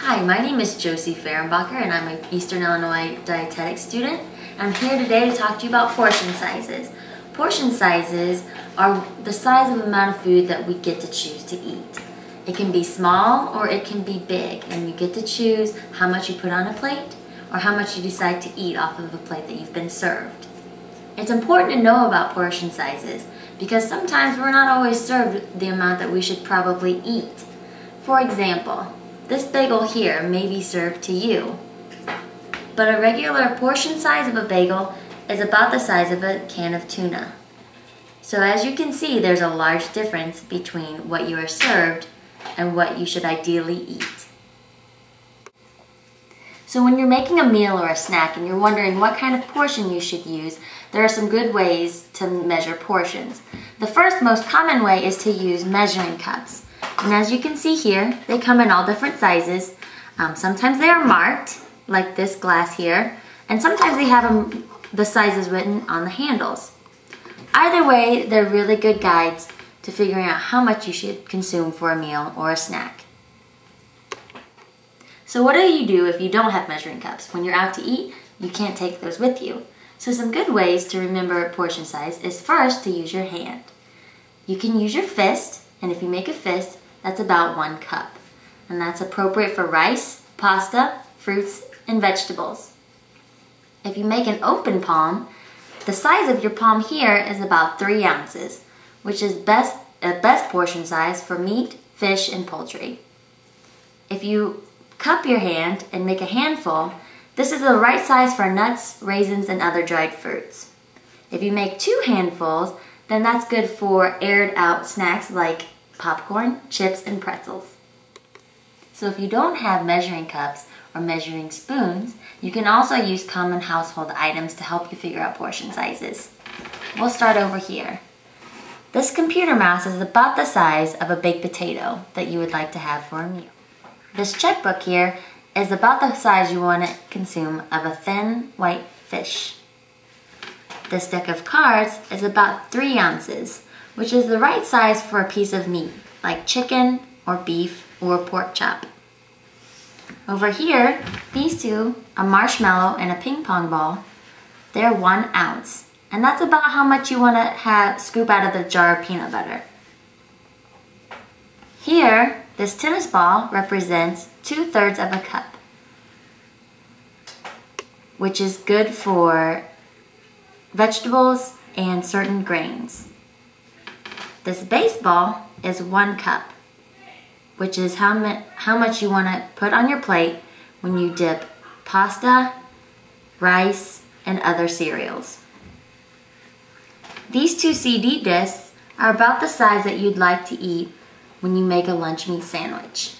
Hi, my name is Josie Fehrenbacher and I'm an Eastern Illinois Dietetics student. I'm here today to talk to you about portion sizes. Portion sizes are the size of the amount of food that we get to choose to eat. It can be small or it can be big, and you get to choose how much you put on a plate or how much you decide to eat off of a plate that you've been served. It's important to know about portion sizes because sometimes we're not always served the amount that we should probably eat. For example, this bagel here may be served to you, but a regular portion size of a bagel is about the size of a can of tuna. So as you can see, there's a large difference between what you are served and what you should ideally eat. So when you're making a meal or a snack and you're wondering what kind of portion you should use, there are some good ways to measure portions. The first most common way is to use measuring cups. And as you can see here, they come in all different sizes. Sometimes they are marked, like this glass here, and sometimes they have the sizes written on the handles. Either way, they're really good guides to figuring out how much you should consume for a meal or a snack. So what do you do if you don't have measuring cups? When you're out to eat, you can't take those with you. So some good ways to remember portion size is first to use your hand. You can use your fist, and if you make a fist, that's about 1 cup. And that's appropriate for rice, pasta, fruits, and vegetables. If you make an open palm, the size of your palm here is about 3 ounces, which is best portion size for meat, fish, and poultry. If you cup your hand and make a handful, this is the right size for nuts, raisins, and other dried fruits. If you make 2 handfuls, then that's good for aired out snacks like popcorn, chips, and pretzels. So if you don't have measuring cups or measuring spoons, you can also use common household items to help you figure out portion sizes. We'll start over here. This computer mouse is about the size of a baked potato that you would like to have for a meal. This checkbook here is about the size you want to consume of a thin white fish. This deck of cards is about 3 ounces, which is the right size for a piece of meat, like chicken or beef or pork chop. Over here, these two, a marshmallow and a ping pong ball, they're 1 ounce. And that's about how much you want to scoop out of the jar of peanut butter. Here, this tennis ball represents 2/3 of a cup, which is good for vegetables and certain grains. This baseball is 1 cup, which is how much you want to put on your plate when you dip pasta, rice, and other cereals. These 2 CD discs are about the size that you'd like to eat when you make a lunch meat sandwich.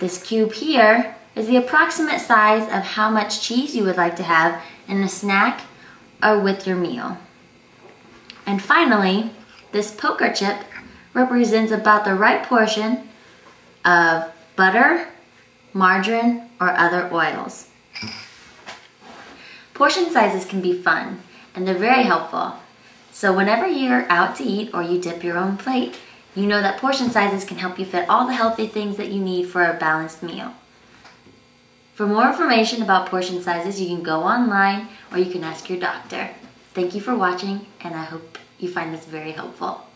This cube here is the approximate size of how much cheese you would like to have in a snack or with your meal. And finally, this poker chip represents about the right portion of butter, margarine, or other oils. Portion sizes can be fun, and they're very helpful. So whenever you're out to eat or you dip your own plate, you know that portion sizes can help you fit all the healthy things that you need for a balanced meal. For more information about portion sizes, you can go online or you can ask your doctor. Thank you for watching, and I hope you find this very helpful.